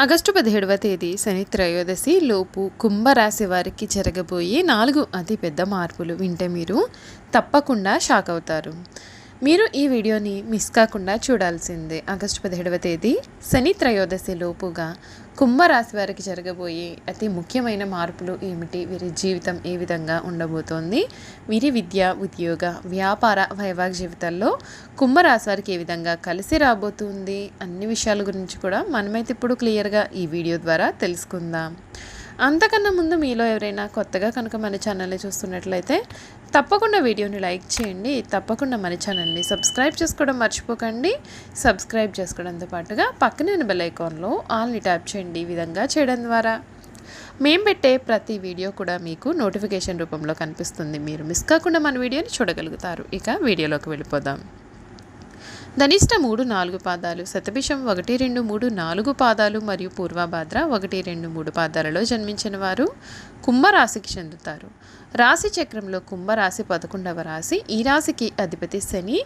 August 17వ తేదీ శని త్రయోదశి లోపు కుంభరాశి వారికి జరగబోయే 4 అతిపెద్ద మార్పులు వింటే మీరు తప్పకుండా షాక్ అవుతారు. మీరు ఈ వీడియోని మిస్ కాకుండా చూడాల్సిందే. ఆగస్టు 17వ తేదీ శని త్రయోదశి లోపుగా కుంభరాశి వారికి జరగబోయే అతి ముఖ్యమైన మార్పులు ఏమిటి, వీరి జీవితం ఏ విధంగా ఉండబోతోంది, వీరి విద్య, ఉద్యోగ, వ్యాపార, వైవాహిక జీవితాల్లో కుంభరాశి వారికి ఏ విధంగా కలిసి రాబోతుంది, అన్ని విషయాల గురించి కూడా మనమైతే ఇప్పుడు క్లియర్గా ఈ వీడియో ద్వారా తెలుసుకుందాం. అంతకన్నా ముందు మీలో ఎవరైనా కొత్తగా కనుక మన ఛానల్ని చూస్తున్నట్లయితే తప్పకుండా వీడియోని లైక్ చేయండి. తప్పకుండా మన ఛానల్ని సబ్స్క్రైబ్ చేసుకోవడం మర్చిపోకండి. సబ్స్క్రైబ్ చేసుకోవడంతో పాటుగా పక్కనే ఉన్న బెల్ ఐకాన్లో ఆల్ని ట్యాప్ చేయండి. ఈ విధంగా చేయడం ద్వారా మేము పెట్టే ప్రతి వీడియో కూడా మీకు నోటిఫికేషన్ రూపంలో కనిపిస్తుంది. మీరు మిస్ కాకుండా మన వీడియోని చూడగలుగుతారు. ఇక వీడియోలోకి వెళ్ళిపోదాం. ధనిష్ట 3, 4 పాదాలు, శతభిషం 1, 2, 3, 4 పాదాలు మరియు పూర్వభాద్ర 1, 2, 3 పాదాలలో జన్మించిన వారు కుంభరాశికి చెందుతారు. రాశి చక్రంలో కుంభరాశి 11వ రాశి. ఈ రాశికి అధిపతి శని.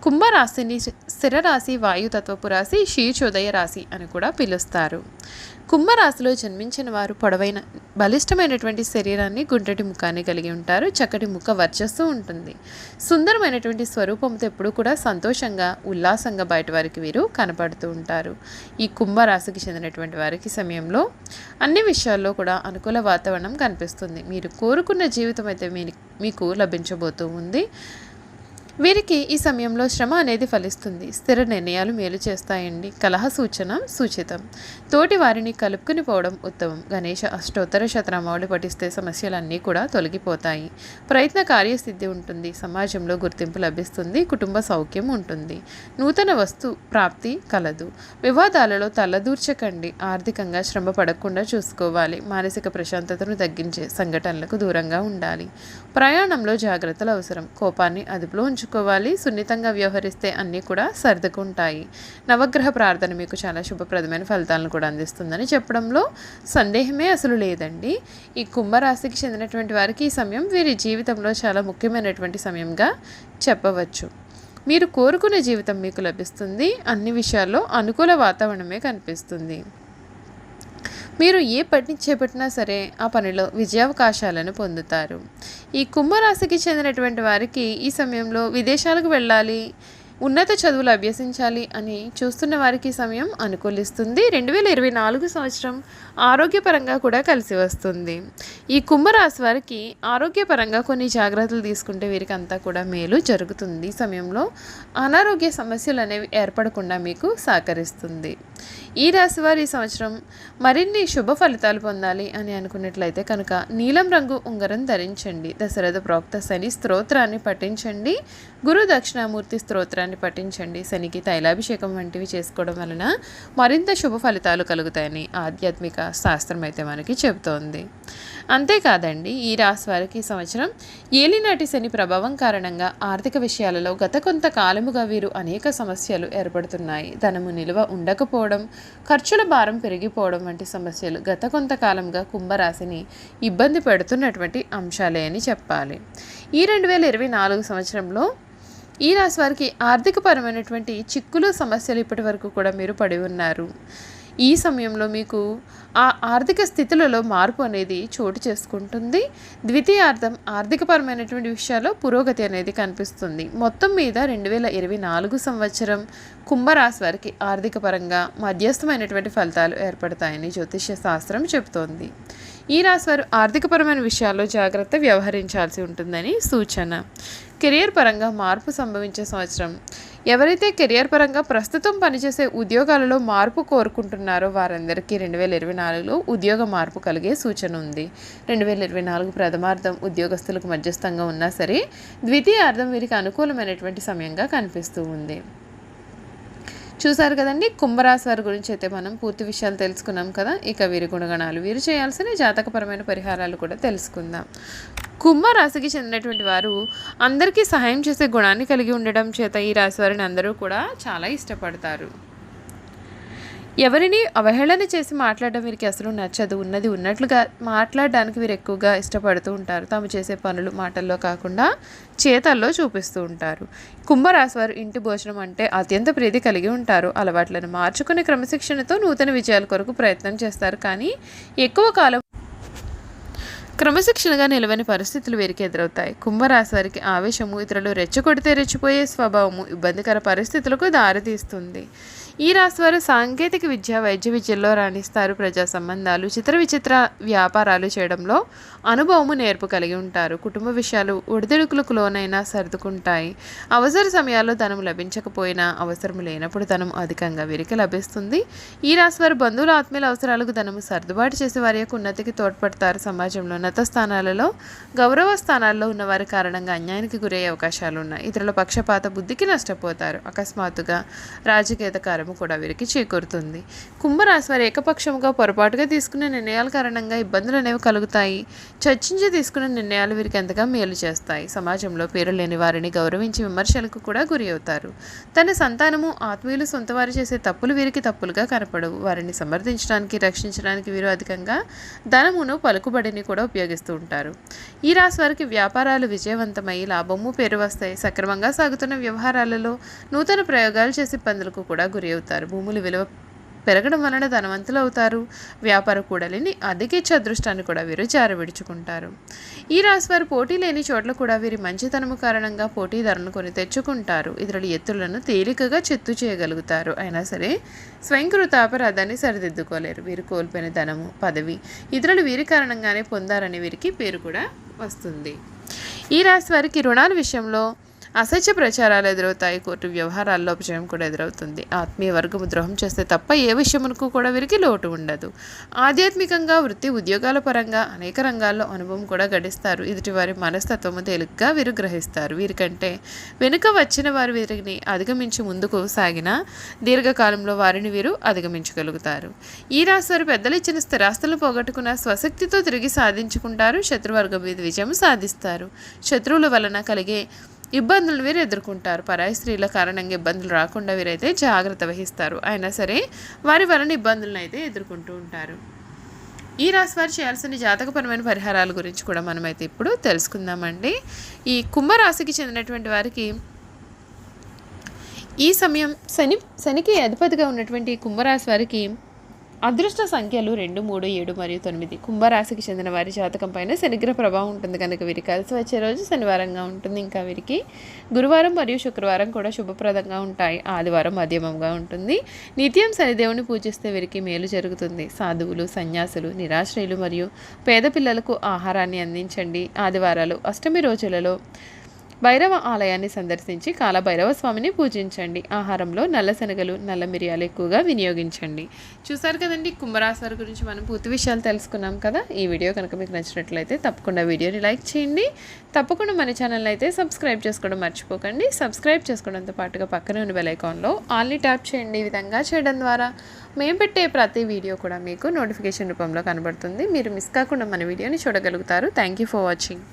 కుంభరాశిని స్థిర రాశి, వాయుతత్వపు రాశి, శీర్షోదయ రాశి అని కూడా పిలుస్తారు. కుంభరాశిలో జన్మించిన వారు పొడవైన బలిష్టమైనటువంటి శరీరాన్ని, గుండ్రటి ముఖాన్ని కలిగి ఉంటారు. చక్కటి ముఖ వర్చస్సు ఉంటుంది. సుందరమైనటువంటి స్వరూపంతో ఎప్పుడు కూడా సంతోషంగా, ఉల్లాసంగా బయట వారికి వీరు కనపడుతూ ఉంటారు. ఈ కుంభరాశికి చెందినటువంటి వారికి సమయంలో అన్ని విషయాల్లో కూడా అనుకూల వాతావరణం కనిపిస్తుంది. మీరు కోరుకున్న జీవితం అయితే మీకు లభించబోతూ ఉంది. వీరికి ఈ సమయంలో శ్రమ అనేది ఫలిస్తుంది. స్థిర నిర్ణయాలు మేలు చేస్తాయండి. కలహ సూచన సూచితం. తోటి వారిని కలుపుకుని పోవడం ఉత్తమం. గణేష అష్టోత్తర శతనామావళి పఠిస్తే సమస్యలన్నీ కూడా తొలగిపోతాయి. ప్రయత్న కార్యసిద్ధి ఉంటుంది. సమాజంలో గుర్తింపు లభిస్తుంది. కుటుంబ సౌఖ్యం ఉంటుంది. నూతన వస్తు ప్రాప్తి కలదు. వివాదాలలో తలదూర్చకండి. ఆర్థికంగా శ్రమ పడకుండా చూసుకోవాలి. మానసిక ప్రశాంతతను తగ్గించే సంఘటనలకు దూరంగా ఉండాలి. ప్రయాణంలో జాగ్రత్తలు అవసరం. కోపాన్ని అదుపులో ఉంచుకోవాలి. సున్నితంగా వ్యవహరిస్తే అన్నీ కూడా సర్దుకుంటాయి. నవగ్రహ ప్రార్థన మీకు చాలా శుభప్రదమైన ఫలితాలను కూడా అందిస్తుందని చెప్పడంలో సందేహమే అసలు లేదండి. ఈ కుంభరాశికి చెందినటువంటి వారికి ఈ సమయం వీరి జీవితంలో చాలా ముఖ్యమైనటువంటి సమయంగా చెప్పవచ్చు. మీరు కోరుకునే జీవితం మీకు లభిస్తుంది. అన్ని విషయాల్లో అనుకూల వాతావరణమే కనిపిస్తుంది. మీరు ఏ పని చేపట్టినా సరే ఆ పనిలో విజయావకాశాలను పొందుతారు. ఈ కుంభరాశికి చెందినటువంటి వారికి ఈ సమయంలో విదేశాలకు వెళ్ళాలి, ఉన్నత చదువులు అభ్యసించాలి అని చూస్తున్న వారికి సమయం అనుకూలిస్తుంది. 2024 సంవత్సరం ఆరోగ్యపరంగా కూడా కలిసి వస్తుంది. ఈ కుంభరాశి వారికి ఆరోగ్యపరంగా కొన్ని జాగ్రత్తలు తీసుకుంటే వీరికి అంతా కూడా మేలు జరుగుతుంది. ఈ సమయంలో అనారోగ్య సమస్యలు అనేవి ఏర్పడకుండా మీకు సహకరిస్తుంది. ఈ రాశి వారు ఈ సంవత్సరం మరిన్ని శుభ ఫలితాలు పొందాలి అని అనుకున్నట్లయితే కనుక నీలం రంగు ఉంగరం ధరించండి. దశరథ ప్రోక్త శని స్తోత్రాన్ని పఠించండి. గురు దక్షిణామూర్తి స్తోత్రాన్ని పఠించండి. శనికి తైలాభిషేకం వంటివి చేసుకోవడం వలన మరింత శుభ ఫలితాలు కలుగుతాయని ఆధ్యాత్మిక శాస్త్రం అయితే మనకి చెబుతోంది. అంతేకాదండి, ఈ రాశి వారికి ఈ సంవత్సరం ఏలినాటి శని ప్రభావం కారణంగా ఆర్థిక విషయాలలో గత కొంతకాలముగా వీరు అనేక సమస్యలు ఏర్పడుతున్నాయి. ధనము నిల్వ ఉండకపోవడం, ఖర్చుల భారం పెరిగిపోవడం వంటి సమస్యలు గత కొంతకాలంగా కుంభరాశిని ఇబ్బంది పెడుతున్నటువంటి అంశాలే అని చెప్పాలి. ఈ 2024 సంవత్సరంలో ఈ రాశి వారికి ఆర్థికపరమైనటువంటి చిక్కులు, సమస్యలు ఇప్పటి వరకు కూడా మీరు పడి ఉన్నారు. ఈ సమయంలో మీకు ఆ ఆర్థిక స్థితులలో మార్పు అనేది చోటు చేసుకుంటుంది. ద్వితీయార్థం ఆర్థికపరమైనటువంటి విషయాల్లో పురోగతి అనేది కనిపిస్తుంది. మొత్తం మీద 2024 సంవత్సరం కుంభరాశి వారికి ఆర్థిక పరంగా మధ్యస్థమైనటువంటి ఫలితాలు ఏర్పడతాయని జ్యోతిష్య శాస్త్రం చెబుతోంది. ఈ రాశి వారు ఆర్థికపరమైన విషయాల్లో జాగ్రత్త వ్యవహరించాల్సి ఉంటుందని సూచన. కెరియర్ పరంగా మార్పు సంభవించే సంవత్సరం. ఎవరైతే కెరియర్ పరంగా ప్రస్తుతం పనిచేసే ఉద్యోగాలలో మార్పు కోరుకుంటున్నారో వారందరికీ 2024లో ఉద్యోగ మార్పు కలిగే సూచన ఉంది. 2024 ప్రథమార్థం ఉద్యోగస్తులకు మధ్యస్థంగా ఉన్నా సరే ద్వితీయార్థం వీరికి అనుకూలమైనటువంటి సమయంగా కనిపిస్తూ ఉంది. చూసారు కదండి, కుంభరాశి వారి గురించి అయితే మనం పూర్తి విషయాలు తెలుసుకున్నాం కదా. ఇక వీరి గుణగణాలు, వీరు చేయాల్సిన జాతకపరమైన పరిహారాలు కూడా తెలుసుకుందాం. కుంభరాశికి చెందినటువంటి వారు అందరికీ సహాయం చేసే గుణాన్ని కలిగి ఉండడం చేత ఈ రాశి వారిని అందరూ కూడా చాలా ఇష్టపడతారు. ఎవరిని అవహేళన చేసి మాట్లాడడం వీరికి అసలు నచ్చదు. ఉన్నది ఉన్నట్లుగా మాట్లాడడానికి వీరు ఎక్కువగా ఇష్టపడుతూ ఉంటారు. తాము చేసే పనులు మాటల్లో కాకుండా చేతల్లో చూపిస్తూ ఉంటారు. కుంభరాశి వారు ఇంటి భోజనం అంటే అత్యంత ప్రీతి కలిగి ఉంటారు. అలవాట్లను మార్చుకునే క్రమశిక్షణతో నూతన విజయాల కొరకు ప్రయత్నం చేస్తారు. కానీ ఎక్కువ కాలం క్రమశిక్షణగా నిలవని పరిస్థితులు వీరికి ఎదురవుతాయి. కుంభరాశి వారికి ఆవేశము, ఇతరులు రెచ్చగొడితే రెచ్చిపోయే స్వభావము ఇబ్బందికర పరిస్థితులకు దారితీస్తుంది. ఈ రాశి వారు సాంకేతిక విద్య, వైద్య విద్యల్లో రాణిస్తారు. ప్రజా సంబంధాలు, చిత్ర విచిత్ర వ్యాపారాలు చేయడంలో అనుభవము, నేర్పు కలిగి ఉంటారు. కుటుంబ విషయాలు ఒడిదుడుకులకు లోనైనా సర్దుకుంటాయి. అవసర సమయాల్లో ధనం లభించకపోయినా అవసరం లేనప్పుడు ధనం అధికంగా వీరికి లభిస్తుంది. ఈ రాశి వారు బంధువుల, ఆత్మీయుల అవసరాలకు ధనము సర్దుబాటు చేసే వారి యొక్క ఉన్నతికి తోడ్పడతారు. సమాజంలో ఉన్నత స్థానాలలో, గౌరవ స్థానాల్లో ఉన్న వారి కారణంగా అన్యాయానికి గురయ్యే అవకాశాలు ఉన్నాయి. ఇతరుల పక్షపాత బుద్ధికి నష్టపోతారు. అకస్మాత్తుగా రాజకీయ కూడా వీరికి చేకూరుతుంది. కుంభరాశి వారు ఏకపక్షముగా పొరపాటుగా తీసుకునే నిర్ణయాల కారణంగా ఇబ్బందులు అనేవి కలుగుతాయి. చర్చించి తీసుకునే నిర్ణయాలు వీరికి ఎంతగా మేలు చేస్తాయి. సమాజంలో పేరు లేని వారిని గౌరవించి విమర్శలకు కూడా గురి అవుతారు. తన సంతానము, ఆత్మీయులు, సొంతవారు చేసే తప్పులు వీరికి తప్పులుగా కనపడవు. వారిని సమర్థించడానికి, రక్షించడానికి వీరు అధికంగా ధనమును, పలుకుబడిని కూడా ఉపయోగిస్తూ ఉంటారు. ఈ రాశి వారికి వ్యాపారాలు విజయవంతమై లాభము, పేరు వస్తాయి. సక్రమంగా సాగుతున్న వ్యవహారాలలో నూతన ప్రయోగాలు చేసి ఇబ్బందులకు కూడా గురి అవుతారు. భూముల విలువ పెరగడం వలన ధనవంతులు అవుతారు. వ్యాపార కూడలిని అధికించే అదృష్టాన్ని కూడా వీరు జారవిడుచుకుంటారు. ఈ రాశి వారు పోటీ లేని చోట్ల కూడా వీరి మంచితనము కారణంగా పోటీదారులను కొని తెచ్చుకుంటారు. ఇతరుల ఎత్తులను తేలికగా చిత్తు చేయగలుగుతారు. అయినా సరే స్వయంకృత అపరాధాన్ని సరిదిద్దుకోలేరు. వీరు కోల్పోయిన ధనము, పదవి ఇతరులు వీరి కారణంగానే పొందారని వీరికి పేరు కూడా వస్తుంది. ఈ రాశి వారికి రుణాల విషయంలో అసత్య ప్రచారాలు ఎదురవుతాయి. కోర్టు వ్యవహారాల్లో అపజయం కూడా ఎదురవుతుంది. ఆత్మీయ వర్గము ద్రోహం చేస్తే తప్ప ఏ విషయమునకు కూడా వీరికి లోటు ఉండదు. ఆధ్యాత్మికంగా, వృత్తి, ఉద్యోగాల పరంగా అనేక రంగాల్లో అనుభవం కూడా గడిస్తారు. ఎదుటివారి మనస్తత్వము తేలిగ్గా వీరు గ్రహిస్తారు. వీరికంటే వెనుక వచ్చిన వారు వీరిని అధిగమించి ముందుకు సాగిన దీర్ఘకాలంలో వారిని వీరు అధిగమించగలుగుతారు. ఈ రాశి వారు పెద్దలు ఇచ్చిన స్థిరాస్తులను పోగొట్టుకున్న స్వశక్తితో తిరిగి సాధించుకుంటారు. శత్రువర్గం మీద విజయం సాధిస్తారు. శత్రువుల వలన కలిగే ఇబ్బందులు వీరు ఎదుర్కొంటారు. పరాయి స్త్రీల కారణంగా ఇబ్బందులు రాకుండా వీరైతే జాగ్రత్త వహిస్తారు. అయినా సరే వారి వలన ఇబ్బందులను అయితే ఎదుర్కొంటూ ఉంటారు. ఈ రాశి వారు చేయాల్సిన జాతకపరమైన పరిహారాల గురించి కూడా మనమైతే ఇప్పుడు తెలుసుకుందామండి. ఈ కుంభరాశికి చెందినటువంటి వారికి ఈ సమయం శనికి అధిపతిగా ఉన్నటువంటి కుంభరాశి వారికి అదృష్ట సంఖ్యలు 2, 3, 7 మరియు 9. కుంభరాశికి చెందిన వారి జాతకం పైన శనిగ్రహ ప్రభావం ఉంటుంది కనుక వీరికి కలిసి వచ్చే రోజు శనివారంగా ఉంటుంది. ఇంకా వీరికి గురువారం మరియు శుక్రవారం కూడా శుభప్రదంగా ఉంటాయి. ఆదివారం మధ్యమంగా ఉంటుంది. నిత్యం శనిదేవుని పూజిస్తే వీరికి మేలు జరుగుతుంది. సాధువులు, సన్యాసులు, నిరాశ్రయులు మరియు పేద పిల్లలకు ఆహారాన్ని అందించండి. ఆదివారాలు, అష్టమి రోజులలో భైరవ ఆలయాన్ని సందర్శించి కాలభైరవ స్వామిని పూజించండి. ఆహారంలో నల్ల శనగలు, నల్ల మిరియాలు ఎక్కువగా వినియోగించండి. చూసారు కదండి, కుంభరాశి వారి గురించి మనం పూర్తి విషయాలు తెలుసుకున్నాం కదా. ఈ వీడియో కనుక మీకు నచ్చినట్లయితే తప్పకుండా వీడియోని లైక్ చేయండి. తప్పకుండా మన ఛానల్ అయితే సబ్స్క్రైబ్ చేసుకోవడం మర్చిపోకండి. సబ్స్క్రైబ్ చేసుకోవడంతో పాటుగా పక్కనే ఉన్న బెల్ ఐకాన్లో ఆల్ని ట్యాప్ చేయండి. ఈ విధంగా చేయడం ద్వారా మేము పెట్టే ప్రతి వీడియో కూడా మీకు నోటిఫికేషన్ రూపంలో కనబడుతుంది. మీరు మిస్ కాకుండా మన వీడియోని చూడగలుగుతారు. Thank you for watching.